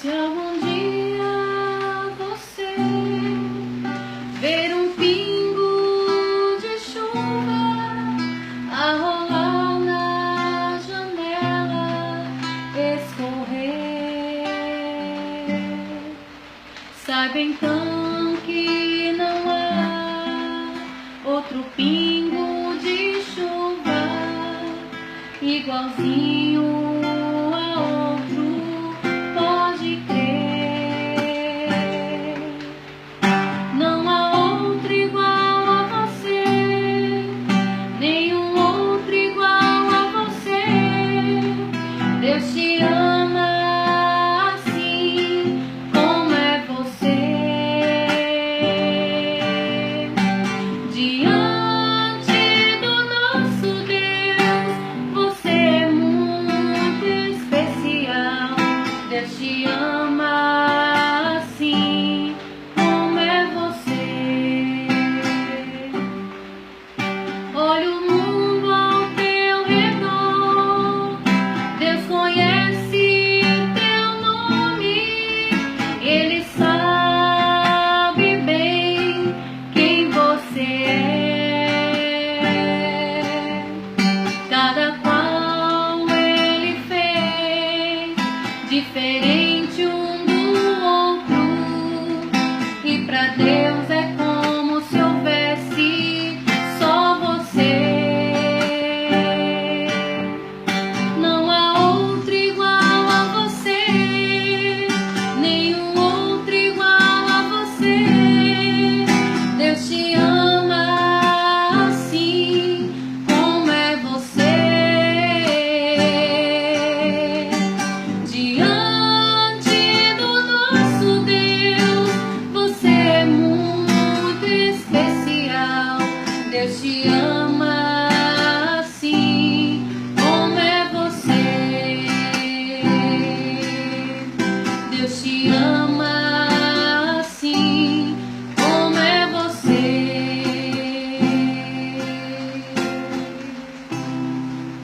Se algum dia você ver um pingo de chuva a rolar na janela, escorrer, saiba então que não há outro pingo de chuva igualzinho a outro, pode crer. Não há outro igual a você, nenhum outro igual a você. Deus te ama assim como é você. Diante do nosso Deus, você é muito especial. Deus te ama assim como é você. Olha o mundo ao teu redor, Deus conhece teu nome, Ele sabe bem quem você é. Cada qual Ele fez diferente um do outro, e pra Deus é como se houvesse só você. Não há outro igual a você, nenhum outro igual a você. Deus te ama assim como é você. Diante do nosso Deus, você é muito especial. Deus te ama